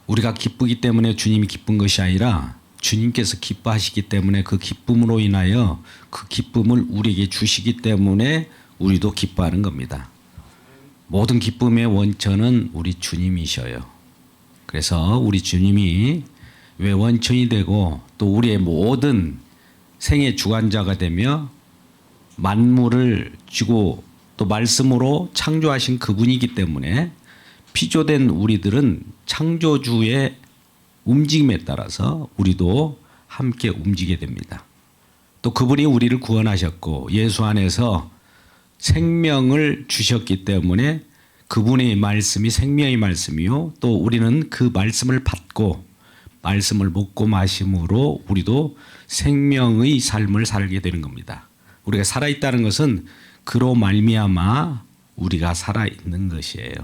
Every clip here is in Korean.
우리가 기쁘기 때문에 주님이 기쁜 것이 아니라 주님께서 기뻐하시기 때문에 그 기쁨으로 인하여 그 기쁨을 우리에게 주시기 때문에 우리도 기뻐하는 겁니다. 모든 기쁨의 원천은 우리 주님이셔요. 그래서 우리 주님이 왜 원천이 되고 또 우리의 모든 생의 주관자가 되며 만물을 주고 또 말씀으로 창조하신 그분이기 때문에 피조된 우리들은 창조주의 움직임에 따라서 우리도 함께 움직이게 됩니다. 또 그분이 우리를 구원하셨고 예수 안에서 생명을 주셨기 때문에 그분의 말씀이 생명의 말씀이요. 또 우리는 그 말씀을 받고 말씀을 먹고 마심으로 우리도 생명의 삶을 살게 되는 겁니다. 우리가 살아있다는 것은 그로 말미암아 우리가 살아있는 것이에요.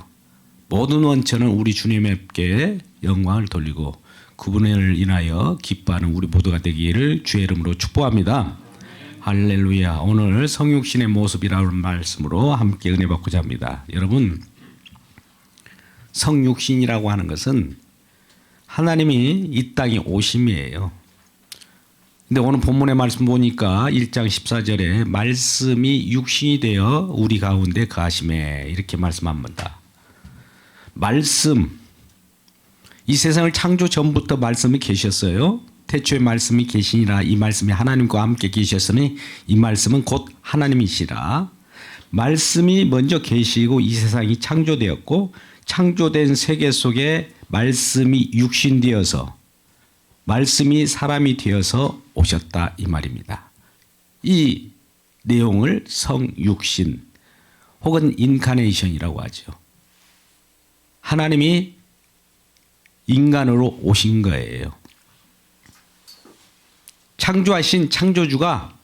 모든 원천은 우리 주님께 영광을 돌리고 그분을 인하여 기뻐하는 우리 모두가 되기를 주의 이름으로 축복합니다. 할렐루야. 오늘 성육신의 모습이라는 말씀으로 함께 은혜 받고자 합니다. 여러분, 성육신이라고 하는 것은 하나님이 이 땅에 오심이에요. 근데 오늘 본문의 말씀 보니까 1장 14절에 말씀이 육신이 되어 우리 가운데 거하심에 이렇게 말씀합니다. 말씀, 이 세상을 창조 전부터 말씀이 계셨어요. 태초에 말씀이 계시니라. 이 말씀이 하나님과 함께 계셨으니 이 말씀은 곧 하나님이시라. 말씀이 먼저 계시고 이 세상이 창조되었고 창조된 세계 속에 말씀이 육신되어서 말씀이 사람이 되어서 오셨다 이 말입니다. 이 내용을 성육신 혹은 인카네이션이라고 하죠. 하나님이 인간으로 오신 거예요. 창조하신 창조주가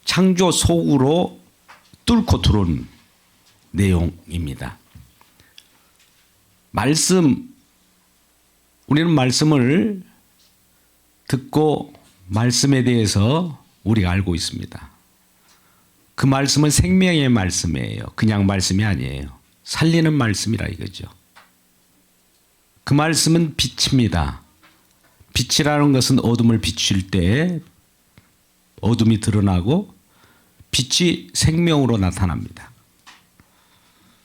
창조 속으로 뚫고 들어온 내용입니다. 말씀, 우리는 말씀을 듣고 말씀에 대해서 우리가 알고 있습니다. 그 말씀은 생명의 말씀이에요. 그냥 말씀이 아니에요. 살리는 말씀이라 이거죠. 그 말씀은 빛입니다. 빛이라는 것은 어둠을 비출 때 어둠이 드러나고 빛이 생명으로 나타납니다.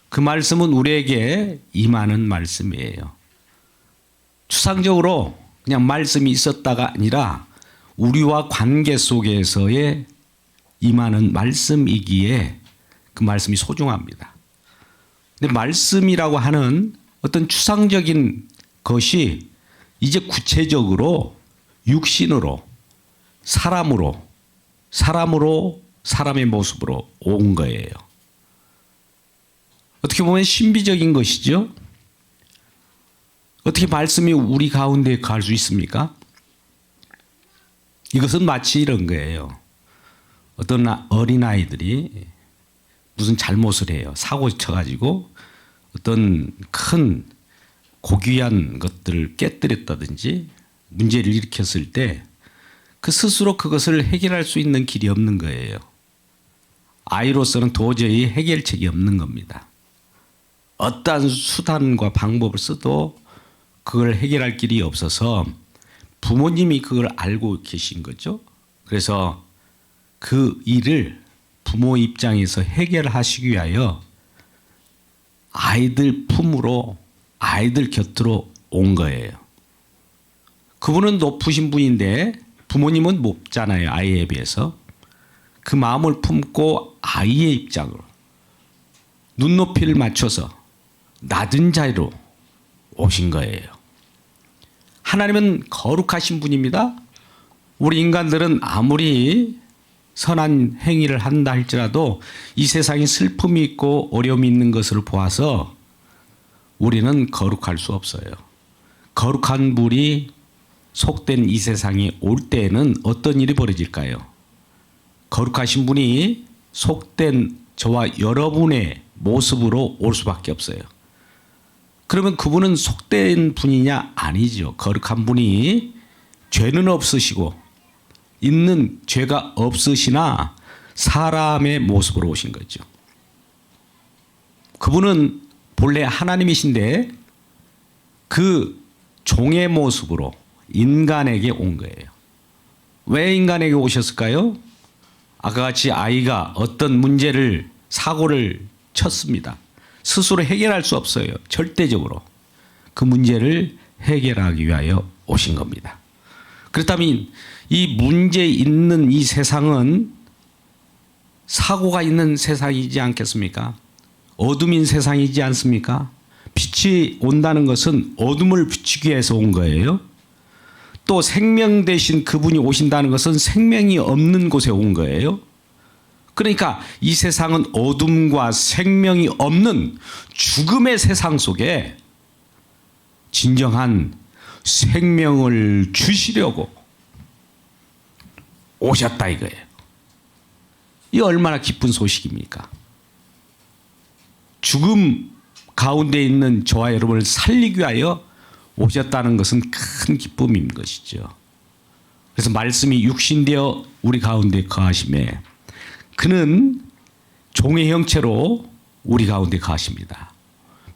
그 말씀은 우리에게 임하는 말씀이에요. 추상적으로 그냥 말씀이 있었다가 아니라 우리와 관계 속에서의 임하는 말씀이기에 그 말씀이 소중합니다. 근데 말씀이라고 하는 어떤 추상적인 것이 이제 구체적으로 육신으로 사람으로 사람의 모습으로 온 거예요. 어떻게 보면 신비적인 것이죠. 어떻게 말씀이 우리 가운데 갈 수 있습니까? 이것은 마치 이런 거예요. 어떤 어린아이들이 무슨 잘못을 해요. 사고 쳐가지고 어떤 큰 고귀한 것들을 깨뜨렸다든지 문제를 일으켰을 때 그 스스로 그것을 해결할 수 있는 길이 없는 거예요. 아이로서는 도저히 해결책이 없는 겁니다. 어떠한 수단과 방법을 써도 그걸 해결할 길이 없어서 부모님이 그걸 알고 계신 거죠. 그래서 그 일을 부모 입장에서 해결하시기 위하여 아이들 품으로 아이들 곁으로 온 거예요. 그분은 높으신 분인데 부모님은 높잖아요. 아이에 비해서. 그 마음을 품고 아이의 입장으로 눈높이를 맞춰서 낮은 자리로 오신 거예요. 하나님은 거룩하신 분입니다. 우리 인간들은 아무리 선한 행위를 한다 할지라도 이 세상에 슬픔이 있고 어려움이 있는 것을 보아서 우리는 거룩할 수 없어요. 거룩한 분이 속된 이 세상에 올 때에는 어떤 일이 벌어질까요? 거룩하신 분이 속된 저와 여러분의 모습으로 올 수밖에 없어요. 그러면 그분은 속된 분이냐? 아니죠. 거룩한 분이 죄는 없으시고 있는 죄가 없으시나 사람의 모습으로 오신 거죠. 그분은 본래 하나님이신데 그 종의 모습으로 인간에게 온 거예요. 왜 인간에게 오셨을까요? 아까 같이 아이가 어떤 문제를 사고를 쳤습니다. 스스로 해결할 수 없어요. 절대적으로. 그 문제를 해결하기 위하여 오신 겁니다. 그렇다면 이 문제 있는 이 세상은 사고가 있는 세상이지 않겠습니까? 어둠인 세상이지 않습니까? 빛이 온다는 것은 어둠을 비추기 위해서 온 거예요. 또 생명 대신 그분이 오신다는 것은 생명이 없는 곳에 온 거예요. 그러니까 이 세상은 어둠과 생명이 없는 죽음의 세상 속에 진정한 생명을 주시려고 오셨다 이거예요. 이 얼마나 기쁜 소식입니까? 죽음 가운데 있는 저와 여러분을 살리기 위하여 오셨다는 것은 큰 기쁨인 것이죠. 그래서 말씀이 육신되어 우리 가운데 거하심에 그는 종의 형체로 우리 가운데 거하십니다.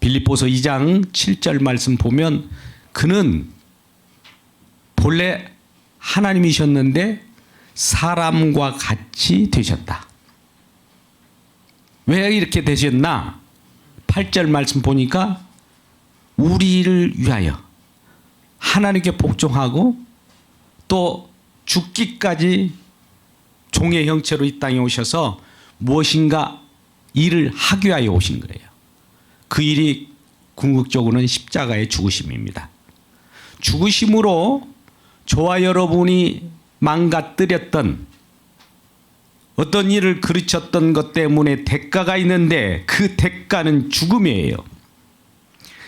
빌립보서 2장 7절 말씀 보면 그는 본래 하나님이셨는데 사람과 같이 되셨다. 왜 이렇게 되셨나? 8절 말씀 보니까 우리를 위하여 하나님께 복종하고 또 죽기까지 종의 형체로 이 땅에 오셔서 무엇인가 일을 하기 위하여 오신 거예요. 그 일이 궁극적으로는 십자가의 죽으심입니다. 죽으심으로 저와 여러분이 망가뜨렸던 어떤 일을 그르쳤던 것 때문에 대가가 있는데 그 대가는 죽음이에요.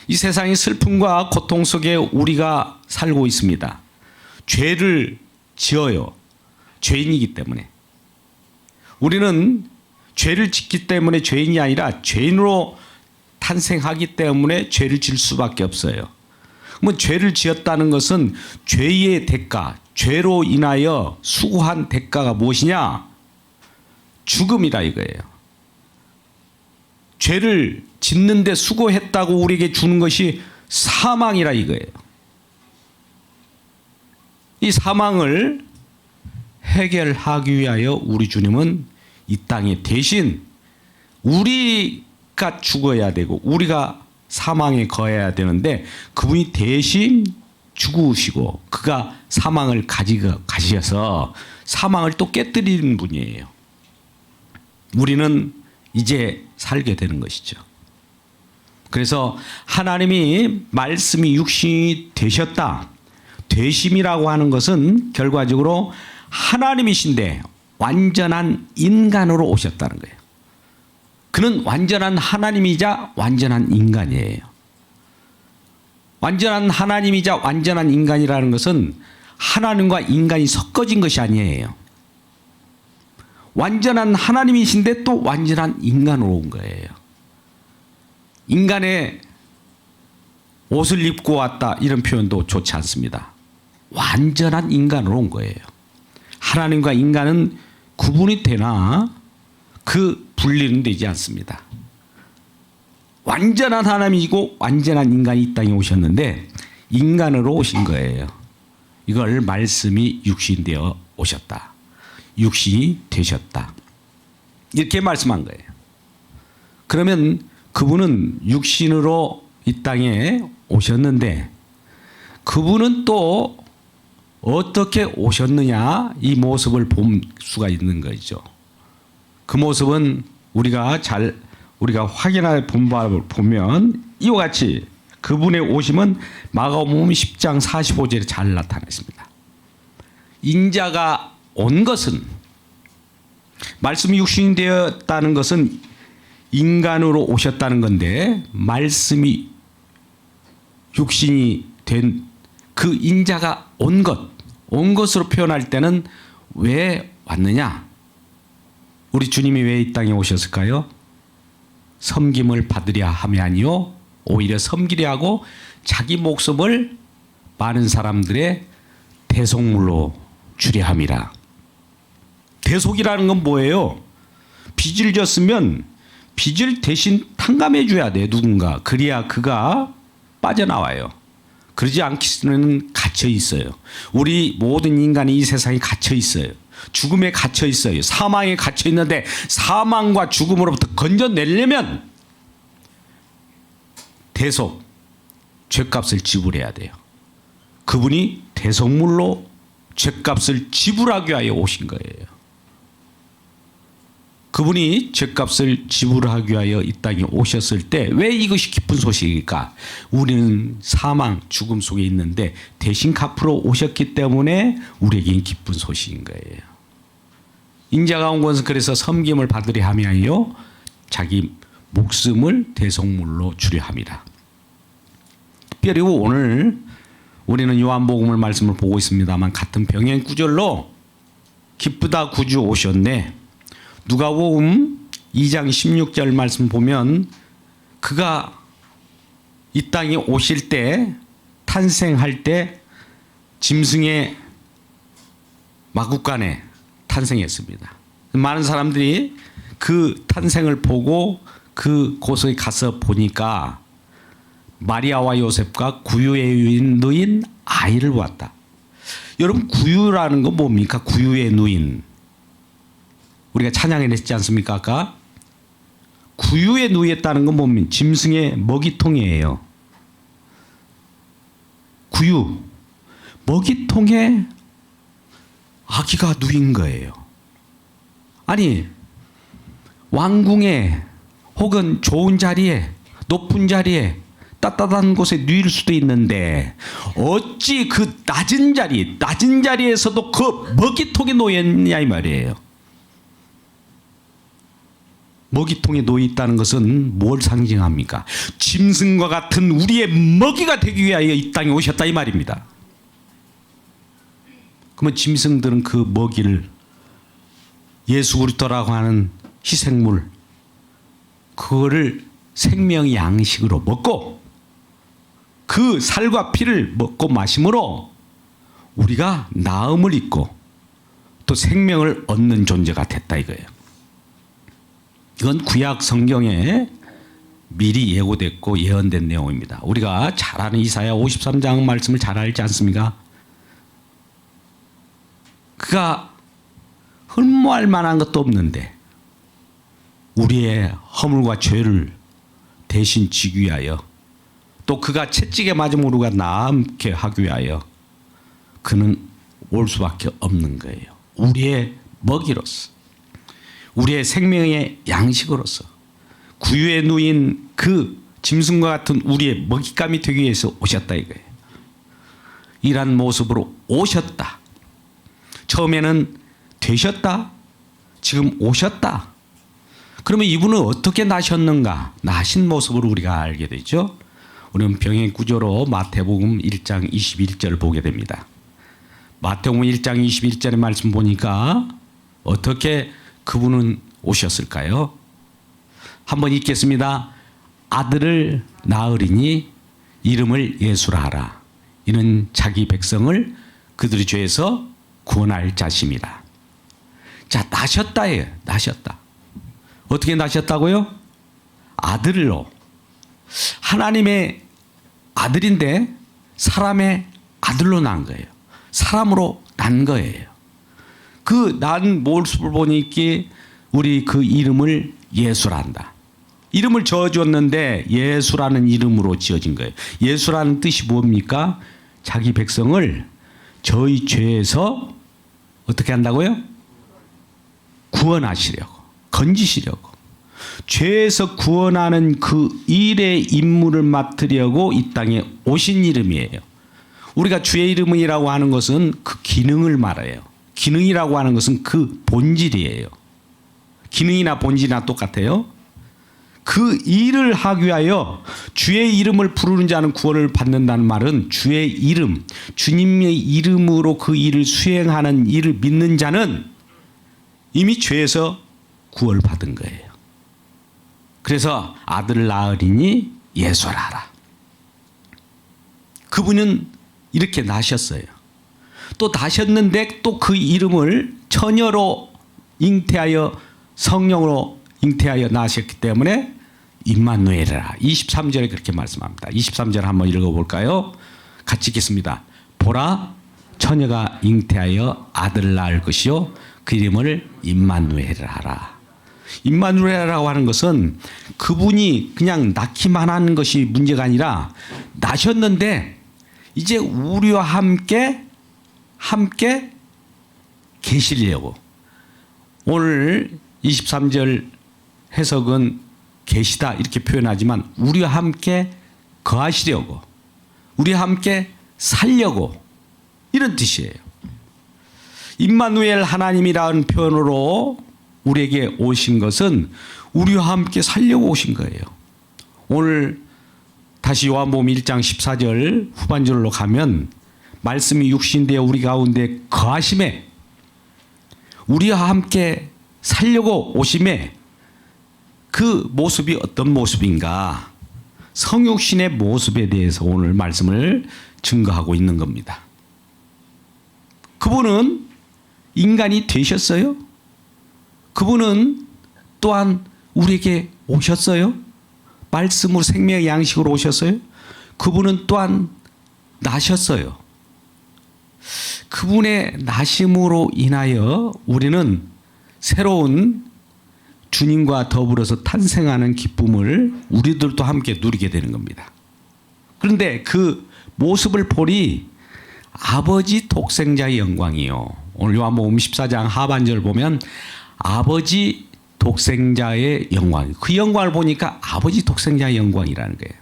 이 세상의 슬픔과 고통 속에 우리가 살고 있습니다. 죄를 지어요. 죄인이기 때문에. 우리는 죄를 짓기 때문에 죄인이 아니라 죄인으로 탄생하기 때문에 죄를 질 수밖에 없어요. 그러면 죄를 지었다는 것은 죄의 대가, 죄로 인하여 수고한 대가가 무엇이냐? 죽음이라 이거예요. 죄를 짓는데 수고했다고 우리에게 주는 것이 사망이라 이거예요. 이 사망을 해결하기 위하여 우리 주님은 이 땅에 대신 우리가 죽어야 되고 우리가 사망에 거해야 되는데 그분이 대신 죽으시고 그가 사망을 가지셔서 사망을 또 깨뜨리는 분이에요. 우리는 이제 살게 되는 것이죠. 그래서 하나님이 말씀이 육신이 되셨다. 되심이라고 하는 것은 결과적으로 하나님이신데 완전한 인간으로 오셨다는 거예요. 그는 완전한 하나님이자 완전한 인간이에요. 완전한 하나님이자 완전한 인간이라는 것은 하나님과 인간이 섞어진 것이 아니에요. 완전한 하나님이신데 또 완전한 인간으로 온 거예요. 인간의 옷을 입고 왔다 이런 표현도 좋지 않습니다. 완전한 인간으로 온 거예요. 하나님과 인간은 구분이 되나 그 분리는 되지 않습니다. 완전한 하나님이고 완전한 인간이 이 땅에 오셨는데 인간으로 오신 거예요. 이걸 말씀이 육신되어 오셨다. 육신이 되셨다. 이렇게 말씀한 거예요. 그러면 그분은 육신으로 이 땅에 오셨는데 그분은 또 어떻게 오셨느냐 이 모습을 볼 수가 있는 거죠. 그 모습은 우리가 확인할 본바를 보면 이와 같이 그분의 오심은 마가복음 10장 45절에 잘 나타나 있습니다. 인자가 온 것은 말씀이 육신이 되었다는 것은 인간으로 오셨다는 건데 말씀이 육신이 된 그 인자가 온 것으로 표현할 때는 왜 왔느냐? 우리 주님이 왜 이 땅에 오셨을까요? 섬김을 받으려 함이 아니요 오히려 섬기려 하고 자기 목숨을 많은 사람들의 대속물로 주려 함이라. 대속이라는 건 뭐예요? 빚을 졌으면 빚을 대신 탕감해 줘야 돼 누군가. 그래야 그가 빠져나와요. 그러지 않기는 갇혀 있어요. 우리 모든 인간이 이 세상에 갇혀 있어요. 죽음에 갇혀 있어요. 사망에 갇혀 있는데 사망과 죽음으로부터 건져내려면 대속 죄값을 지불해야 돼요. 그분이 대속물로 죄값을 지불하기 위하여 오신 거예요. 그분이 죄값을 지불하기 위하여 이 땅에 오셨을 때 왜 이것이 기쁜 소식일까? 우리는 사망, 죽음 속에 있는데 대신 갚으러 오셨기 때문에 우리에겐 기쁜 소식인 거예요. 인자가 온 것은 그래서 섬김을 받으려 하며 자기 목숨을 대속물로 주려 함이라. 특별히 오늘 우리는 요한복음을 말씀을 보고 있습니다만 같은 병행 구절로 기쁘다 구주 오셨네. 누가복음 2장 16절 말씀 보면 그가 이 땅에 오실 때 탄생할 때 짐승의 마구간에 탄생했습니다. 많은 사람들이 그 탄생을 보고 그 곳에 가서 보니까 마리아와 요셉과 구유의 누인 아이를 보았다. 여러분 구유라는 건 뭡니까? 구유의 누인. 우리가 찬양에 냈지 않습니까? 아까 구유에 누였다는 건 뭡니까? 짐승의 먹이통이에요. 구유 먹이통에 아기가 누인 거예요. 아니 왕궁에 혹은 좋은 자리에 높은 자리에 따뜻한 곳에 누일 수도 있는데 어찌 그 낮은 자리에서도 그 먹이통에 놓였냐 이 말이에요. 먹이통에 놓여 있다는 것은 뭘 상징합니까? 짐승과 같은 우리의 먹이가 되기 위하여 이 땅에 오셨다 이 말입니다. 그러면 짐승들은 그 먹이를 예수 그리스도라고 하는 희생물 그거를 생명의 양식으로 먹고 그 살과 피를 먹고 마심으로 우리가 나음을 입고 또 생명을 얻는 존재가 됐다 이거예요. 이건 구약 성경에 미리 예고됐고 예언된 내용입니다. 우리가 잘 아는 이사야 53장 말씀을 잘 알지 않습니까? 그가 흠모할 만한 것도 없는데 우리의 허물과 죄를 대신 지기 위하여 또 그가 채찍에 맞음으로 우리가 남게 하기 위하여 그는 올 수밖에 없는 거예요. 우리의 먹이로서 우리의 생명의 양식으로서 구유에 누인 그 짐승과 같은 우리의 먹잇감이 되기 위해서 오셨다 이거예요. 이런 모습으로 오셨다. 처음에는 되셨다. 지금 오셨다. 그러면 이분은 어떻게 나셨는가? 나신 모습으로 우리가 알게 되죠. 우리는 병행 구조로 마태복음 1장 21절을 보게 됩니다. 마태복음 1장 21절의 말씀 보니까 어떻게 그분은 오셨을까요? 한번 읽겠습니다. 아들을 낳으리니 이름을 예수라 하라. 이는 자기 백성을 그들의 죄에서 구원할 자심이라. 자, 나셨다예요. 나셨다. 어떻게 나셨다고요? 아들로. 하나님의 아들인데 사람의 아들로 난 거예요. 사람으로 난 거예요. 그 난 모습을 보니까 우리 그 이름을 예수란다. 이름을 지어줬는데 예수라는 이름으로 지어진 거예요. 예수라는 뜻이 뭡니까? 자기 백성을 저희 죄에서 어떻게 한다고요? 구원하시려고, 건지시려고. 죄에서 구원하는 그 일의 임무를 맡으려고 이 땅에 오신 이름이에요. 우리가 주의 이름이라고 하는 것은 그 기능을 말해요. 기능이라고 하는 것은 그 본질이에요. 기능이나 본질이나 똑같아요. 그 일을 하기 위하여 주의 이름을 부르는 자는 구원을 받는다는 말은 주의 이름, 주님의 이름으로 그 일을 수행하는 일을 믿는 자는 이미 죄에서 구원을 받은 거예요. 그래서 아들을 낳으리니 예수라라. 그분은 이렇게 나셨어요. 또 나셨는데 또 그 이름을 처녀로 잉태하여 성령으로 잉태하여 나셨기 때문에 임마누엘이라. 23절에 그렇게 말씀합니다. 23절 한번 읽어볼까요? 같이 읽겠습니다. 보라, 처녀가 잉태하여 아들을 낳을 것이요 그 이름을 임마누엘이라 하라. 임마누엘이라고 하는 것은 그분이 그냥 낳기만 하는 것이 문제가 아니라 낳으셨는데 이제 우리와 함께 계시려고. 오늘 23절 해석은 계시다 이렇게 표현하지만 우리와 함께 거하시려고, 우리와 함께 살려고 이런 뜻이에요. 임마누엘 하나님이라는 표현으로 우리에게 오신 것은 우리와 함께 살려고 오신 거예요. 오늘 다시 요한복음 1장 14절 후반절로 가면 말씀이 육신되어 우리 가운데 거하심에, 우리와 함께 살려고 오심에 그 모습이 어떤 모습인가, 성육신의 모습에 대해서 오늘 말씀을 증거하고 있는 겁니다. 그분은 인간이 되셨어요. 그분은 또한 우리에게 오셨어요. 말씀으로 생명의 양식으로 오셨어요. 그분은 또한 나셨어요. 그분의 나심으로 인하여 우리는 새로운 주님과 더불어서 탄생하는 기쁨을 우리들도 함께 누리게 되는 겁니다. 그런데 그 모습을 보니 아버지 독생자의 영광이요. 오늘 요한복음 14장 하반절 보면 아버지 독생자의 영광, 그 영광을 보니까 아버지 독생자의 영광이라는 거예요.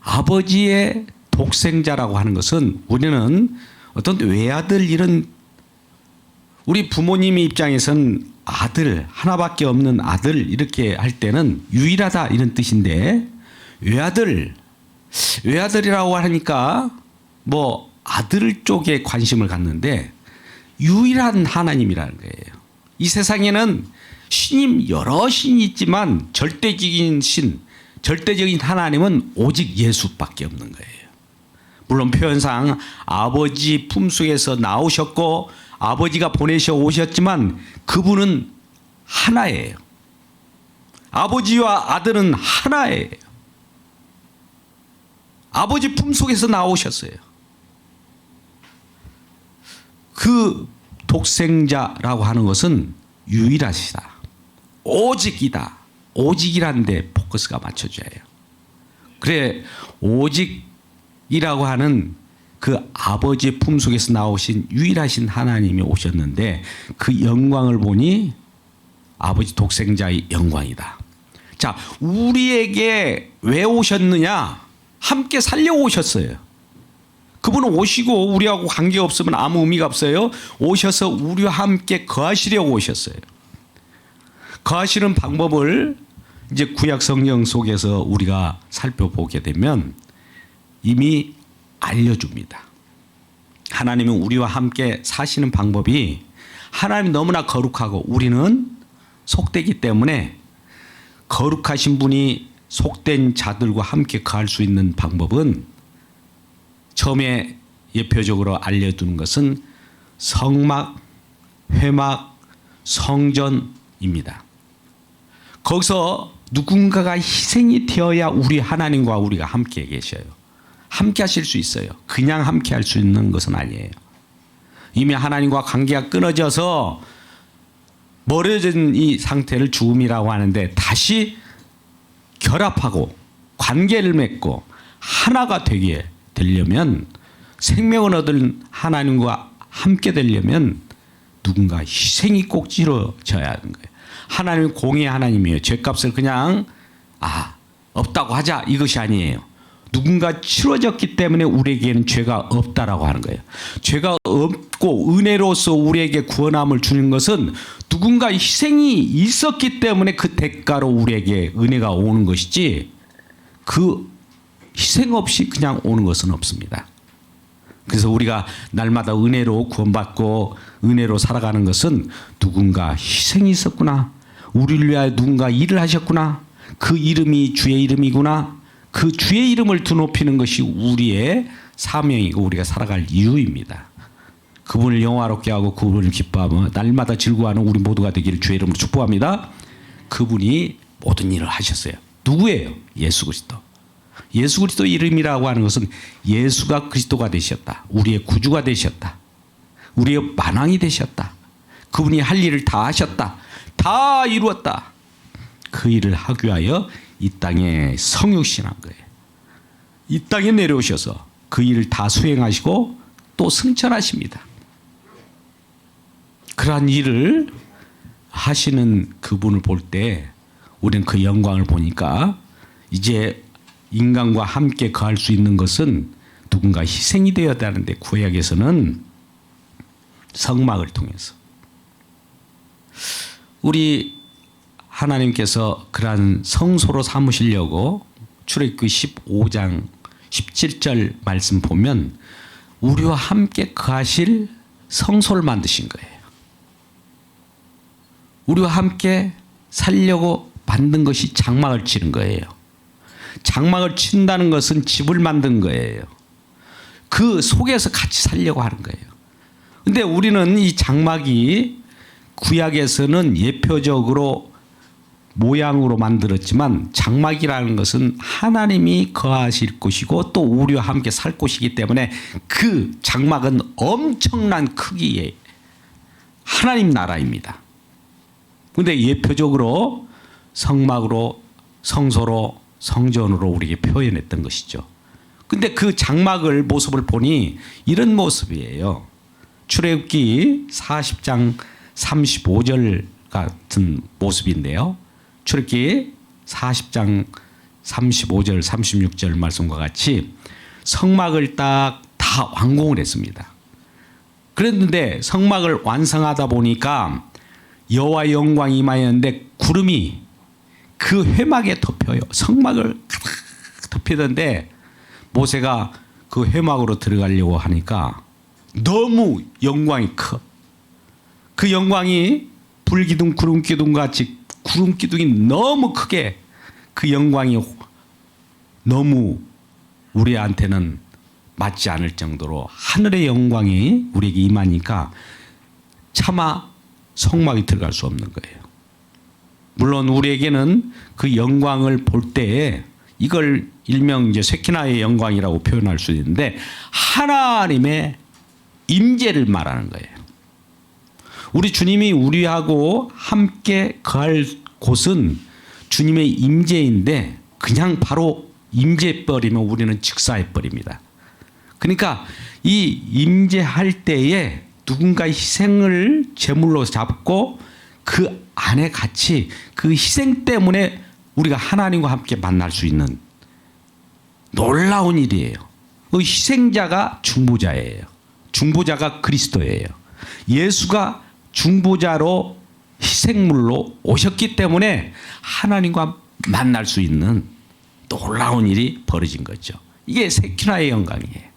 아버지의 독생자라고 하는 것은 우리는 어떤 외아들, 이런 우리 부모님의 입장에서는 아들, 하나밖에 없는 아들 이렇게 할 때는 유일하다 이런 뜻인데, 외아들이라고 하니까 뭐 아들 쪽에 관심을 갖는데 유일한 하나님이라는 거예요. 이 세상에는 신임 여러 신이 있지만 절대적인 신, 절대적인 하나님은 오직 예수밖에 없는 거예요. 물론 표현상 아버지 품속에서 나오셨고 아버지가 보내셔 오셨지만 그분은 하나예요. 아버지와 아들은 하나예요. 아버지 품속에서 나오셨어요. 그 독생자라고 하는 것은 유일하시다. 오직이다. 오직이라는 데 포커스가 맞춰져야 해요. 그래, 오직이라고 하는 그 아버지의 품속에서 나오신 유일하신 하나님이 오셨는데 그 영광을 보니 아버지 독생자의 영광이다. 자, 우리에게 왜 오셨느냐? 함께 살려오셨어요. 그분은 오시고 우리하고 관계없으면 아무 의미가 없어요. 오셔서 우리와 함께 거하시려고 오셨어요. 거하시는 방법을 이제 구약 성경 속에서 우리가 살펴보게 되면 이미 알려줍니다. 하나님은 우리와 함께 사시는 방법이, 하나님이 너무나 거룩하고 우리는 속되기 때문에 거룩하신 분이 속된 자들과 함께 거할 수 있는 방법은 처음에 예표적으로 알려두는 것은 성막, 회막, 성전입니다. 거기서 누군가가 희생이 되어야 우리 하나님과 우리가 함께 계셔요. 함께 하실 수 있어요. 그냥 함께 할 수 있는 것은 아니에요. 이미 하나님과 관계가 끊어져서 멀어진 이 상태를 죽음이라고 하는데 다시 결합하고 관계를 맺고 하나가 되게 되려면, 생명을 얻은 하나님과 함께 되려면 누군가 희생이 꼭 치러져야 하는 거예요. 하나님은 공의 하나님이에요. 죄값을 그냥 없다고 하자 이것이 아니에요. 누군가 치러졌기 때문에 우리에게는 죄가 없다라고 하는 거예요. 죄가 없고 은혜로서 우리에게 구원함을 주는 것은 누군가 희생이 있었기 때문에 그 대가로 우리에게 은혜가 오는 것이지, 그 희생 없이 그냥 오는 것은 없습니다. 그래서 우리가 날마다 은혜로 구원받고 은혜로 살아가는 것은 누군가 희생이 있었구나, 우리를 위하여 누군가 일을 하셨구나, 그 이름이 주의 이름이구나, 그 주의 이름을 드높이는 것이 우리의 사명이고 우리가 살아갈 이유입니다. 그분을 영화롭게 하고 그분을 기뻐하며 날마다 즐거워하는 우리 모두가 되기를 주의 이름으로 축복합니다. 그분이 모든 일을 하셨어요. 누구예요? 예수 그리스도. 예수 그리스도 이름이라고 하는 것은 예수가 그리스도가 되셨다. 우리의 구주가 되셨다. 우리의 만왕이 되셨다. 그분이 할 일을 다 하셨다. 다 이루었다. 그 일을 하기 위하여 이 땅에 성육신한 거예요. 이 땅에 내려오셔서 그 일을 다 수행하시고 또 승천하십니다. 그러한 일을 하시는 그분을 볼 때 우리는 그 영광을 보니까 이제 인간과 함께 거할 수 있는 것은 누군가 희생이 되어야 하는데 구약에서는 성막을 통해서 우리 하나님께서 그러한 성소로 삼으시려고 출애굽기 15장 17절 말씀 보면 우리와 함께 거하실 성소를 만드신 거예요. 우리와 함께 살려고 만든 것이 장막을 치는 거예요. 장막을 친다는 것은 집을 만든 거예요. 그 속에서 같이 살려고 하는 거예요. 근데 우리는 이 장막이 구약에서는 예표적으로 모양으로 만들었지만 장막이라는 것은 하나님이 거하실 곳이고 또 우리와 함께 살 곳이기 때문에 그 장막은 엄청난 크기의 하나님 나라입니다. 그런데 예표적으로 성막으로 성소로 성전으로 우리에게 표현했던 것이죠. 근데 그 장막을 모습을 보니 이런 모습이에요. 출애굽기 40장 35절 같은 모습인데요. 출애굽기 40장 35절 36절 말씀과 같이 성막을 딱 다 완공을 했습니다. 그랬는데 성막을 완성하다 보니까 여호와의 영광이 임하였는데 구름이 그 회막에 덮여요. 성막을 가득 덮이던데 모세가 그 회막으로 들어가려고 하니까 너무 영광이 커. 그 영광이 불기둥 구름기둥 같이 구름기둥이 너무 크게 그 영광이 너무 우리한테는 맞지 않을 정도로 하늘의 영광이 우리에게 임하니까 차마 성막이 들어갈 수 없는 거예요. 물론 우리에게는 그 영광을 볼 때에 이걸 일명 이제 쉐키나의 영광이라고 표현할 수 있는데 하나님의 임재를 말하는 거예요. 우리 주님이 우리하고 함께 거할 곳은 주님의 임재인데 그냥 바로 임재해버리면 우리는 즉사해버립니다. 그러니까 이 임재할 때에 누군가 희생을 제물로 잡고 그 안에 같이 그 희생 때문에 우리가 하나님과 함께 만날 수 있는 놀라운 일이에요. 그 희생자가 중보자예요. 중보자가 그리스도예요. 예수가 중보자로 희생물로 오셨기 때문에 하나님과 만날 수 있는 놀라운 일이 벌어진 거죠. 이게 세키나의 영광이에요.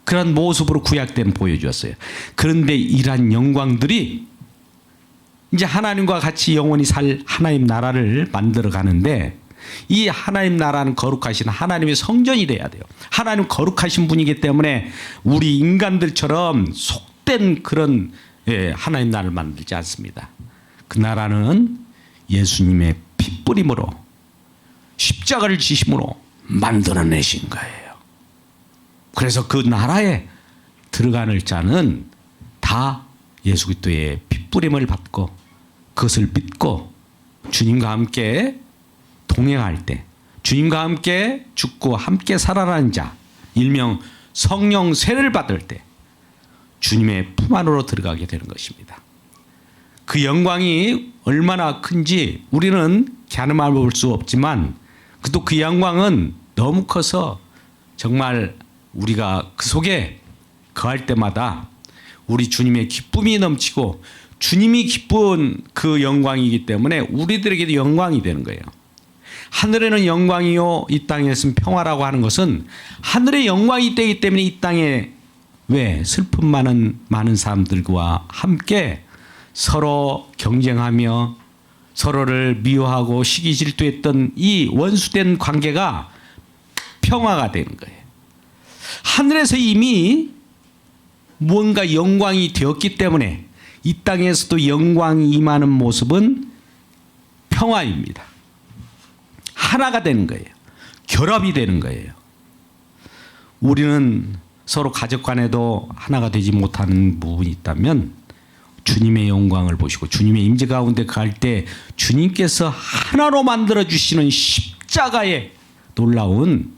그런 모습으로 구약 때는 보여주었어요. 그런데 이러한 영광들이 이제 하나님과 같이 영원히 살 하나님 나라를 만들어 가는데 이 하나님 나라는 거룩하신 하나님의 성전이 돼야 돼요. 하나님 거룩하신 분이기 때문에 우리 인간들처럼 속된 그런 하나님 나라를 만들지 않습니다. 그 나라는 예수님의 핏뿌림으로 십자가를 지심으로 만들어내신 거예요. 그래서 그 나라에 들어가는 자는 다 예수 그리스도의 핏뿌림을 받고 그것을 믿고 주님과 함께 동행할 때 주님과 함께 죽고 함께 살아나는 자 일명 성령 세례를 받을 때 주님의 품 안으로 들어가게 되는 것입니다. 그 영광이 얼마나 큰지 우리는 가늠해 볼 수 없지만 그래도 그 영광은 너무 커서 정말 우리가 그 속에 거할 때마다 우리 주님의 기쁨이 넘치고 주님이 기쁜 그 영광이기 때문에 우리들에게도 영광이 되는 거예요. 하늘에는 영광이요 이 땅에서는 평화라고 하는 것은 하늘의 영광이 되기 때문에 이 땅에 왜 슬픔 많은 사람들과 함께 서로 경쟁하며 서로를 미워하고 시기 질투했던 이 원수된 관계가 평화가 되는 거예요. 하늘에서 이미 뭔가 영광이 되었기 때문에 이 땅에서도 영광이 임하는 모습은 평화입니다. 하나가 되는 거예요. 결합이 되는 거예요. 우리는 서로 가족 간에도 하나가 되지 못하는 부분이 있다면 주님의 영광을 보시고 주님의 임재 가운데 갈 때 주님께서 하나로 만들어 주시는 십자가의 놀라운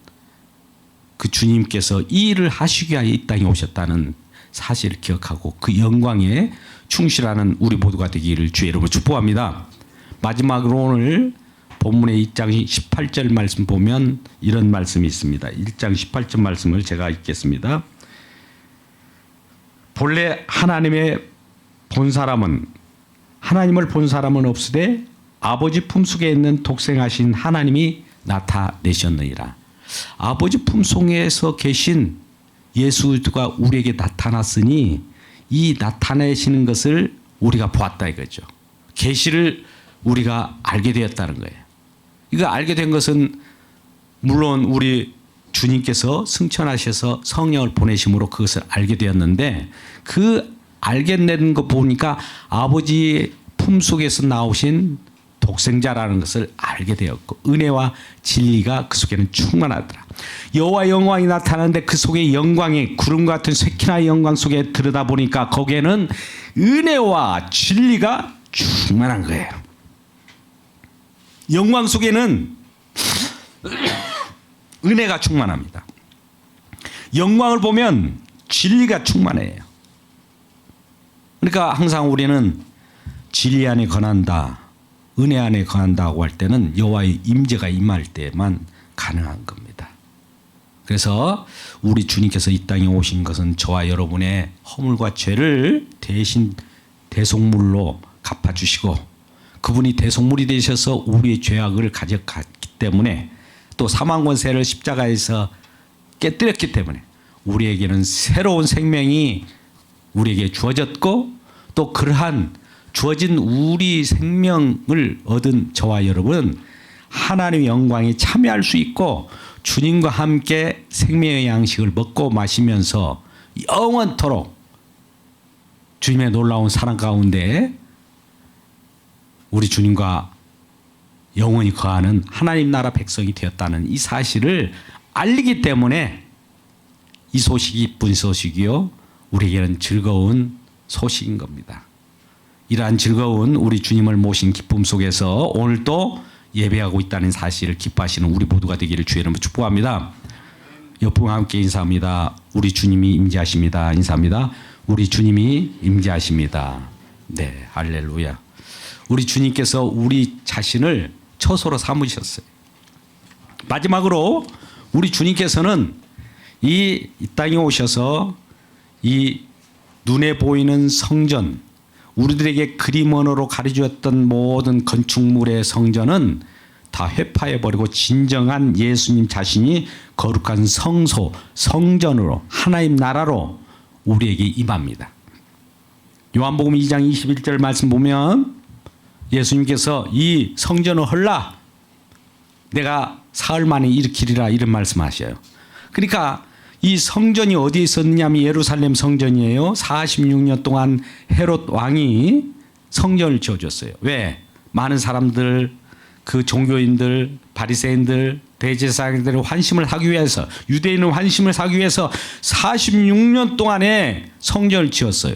그 주님께서 이 일을 하시기 위하여 이 땅에 오셨다는 사실을 기억하고 그 영광에 충실하는 우리 모두가 되기를 주의 이름으로 축복합니다. 마지막으로 오늘 본문의 1장 18절 말씀 보면 이런 말씀이 있습니다. 1장 18절 말씀을 제가 읽겠습니다. 본래 하나님을 본 사람은 없으되 아버지 품속에 있는 독생하신 하나님이 나타내셨느니라. 아버지 품속에서 계신 예수가 우리에게 나타났으니 이 나타내시는 것을 우리가 보았다 이거죠. 계시를 우리가 알게 되었다는 거예요. 이거 알게 된 것은 물론 우리 주님께서 승천하셔서 성령을 보내심으로 그것을 알게 되었는데 그 알게 된 거 보니까 아버지의 품속에서 나오신 독생자라는 것을 알게 되었고 은혜와 진리가 그 속에는 충만하더라. 여호와 영광이 나타나는데 그 속에 영광이 구름 같은 쇠키나의 영광 속에 들여다보니까 거기에는 은혜와 진리가 충만한 거예요. 영광 속에는 은혜가 충만합니다. 영광을 보면 진리가 충만해요. 그러니까 항상 우리는 진리 안에 거한다, 은혜 안에 거한다고 할 때는 여호와의 임재가 임할 때만 가능한 겁니다. 그래서 우리 주님께서 이 땅에 오신 것은 저와 여러분의 허물과 죄를 대신 대속물로 갚아주시고 그분이 대속물이 되셔서 우리의 죄악을 가져갔기 때문에 또 사망 권세를 십자가에서 깨뜨렸기 때문에 우리에게는 새로운 생명이 우리에게 주어졌고 또 그러한 주어진 우리 생명을 얻은 저와 여러분은 하나님의 영광에 참여할 수 있고 주님과 함께 생명의 양식을 먹고 마시면서 영원토록 주님의 놀라운 사랑 가운데 우리 주님과 영원히 거하는 하나님 나라 백성이 되었다는 이 사실을 알리기 때문에 이 소식이 기쁜 소식이요 우리에게는 즐거운 소식인 겁니다. 이러한 즐거운 우리 주님을 모신 기쁨 속에서 오늘 또 예배하고 있다는 사실을 기뻐하시는 우리 모두가 되기를 주의 이름으로 축복합니다. 옆분과 함께 인사합니다. 우리 주님이 임재하십니다. 인사합니다. 우리 주님이 임재하십니다. 네, 할렐루야. 우리 주님께서 우리 자신을 처소로 삼으셨어요. 마지막으로 우리 주님께서는 이 땅에 오셔서 이 눈에 보이는 성전, 우리들에게 그림 언어로 가르쳐줬던 모든 건축물의 성전은 다 회파해버리고 진정한 예수님 자신이 거룩한 성소, 성전으로 하나님 나라로 우리에게 임합니다. 요한복음 2장 21절 말씀 보면 예수님께서 이 성전을 헐라 내가 사흘 만에 일으키리라 이런 말씀하셔요. 그러니까 이 성전이 어디에 있었느냐면 예루살렘 성전이에요. 46년 동안 헤롯 왕이 성전을 지어줬어요. 왜? 많은 사람들, 그 종교인들, 바리새인들, 대제사장들의 환심을 하기 위해서, 유대인의 환심을 사기 위해서 46년 동안에 성전을 지었어요.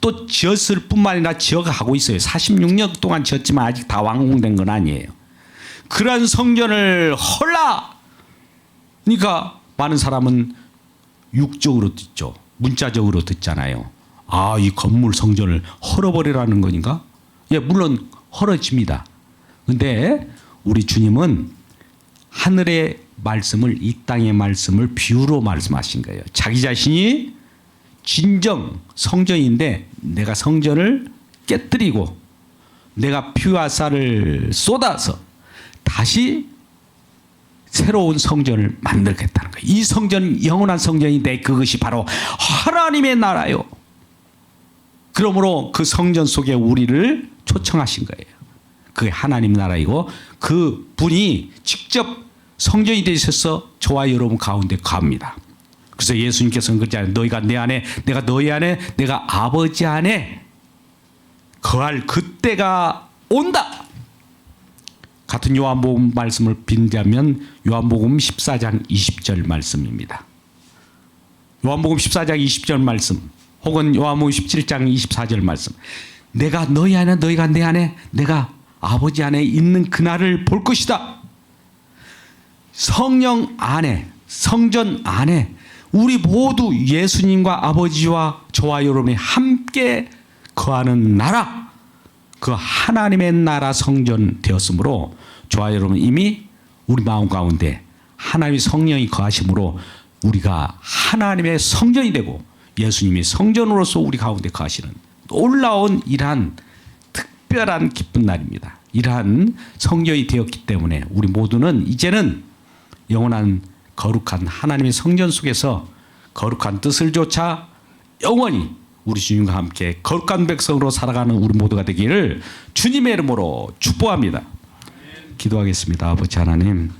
또 지었을 뿐만 아니라 지어가고 있어요. 46년 동안 지었지만 아직 다 완공된 건 아니에요. 그런 성전을 헐라! 그러니까 많은 사람은 육적으로 듣죠. 문자적으로 듣잖아요. 아, 이 건물 성전을 헐어버리라는 건가? 예, 물론 헐어집니다. 근데 우리 주님은 하늘의 말씀을 이 땅의 말씀을 비유로 말씀하신 거예요. 자기 자신이 진정 성전인데 내가 성전을 깨뜨리고 내가 피와 쌀을 쏟아서 다시 새로운 성전을 만들겠다는 거예요. 이 성전 영원한 성전인데 그것이 바로 하나님의 나라요. 그러므로 그 성전 속에 우리를 초청하신 거예요. 그게 하나님 나라이고 그 분이 직접 성전이 되셔서 저와 여러분 가운데 갑니다. 그래서 예수님께서는 그랬잖아요. 너희가 내 안에, 내가 너희 안에, 내가 아버지 안에 거할 그때가 온다. 같은 요한복음 말씀을 빈자면 요한복음 14장 20절 말씀입니다. 요한복음 14장 20절 말씀 혹은 요한복음 17장 24절 말씀. 내가 너희 안에 너희가 내 안에 내가 아버지 안에 있는 그날을 볼 것이다. 성령 안에 성전 안에 우리 모두 예수님과 아버지와 저와 여러분이 함께 거하는 나라, 그 하나님의 나라 성전 되었으므로 저와 여러분 이미 우리 마음 가운데 하나님의 성령이 거하심으로 우리가 하나님의 성전이 되고 예수님이 성전으로서 우리 가운데 거하시는 놀라운 이러한 특별한 기쁜 날입니다. 이러한 성전이 되었기 때문에 우리 모두는 이제는 영원한 거룩한 하나님의 성전 속에서 거룩한 뜻을 좇아 영원히 우리 주님과 함께 거룩한 백성으로 살아가는 우리 모두가 되기를 주님의 이름으로 축복합니다. 기도하겠습니다. 아버지 하나님,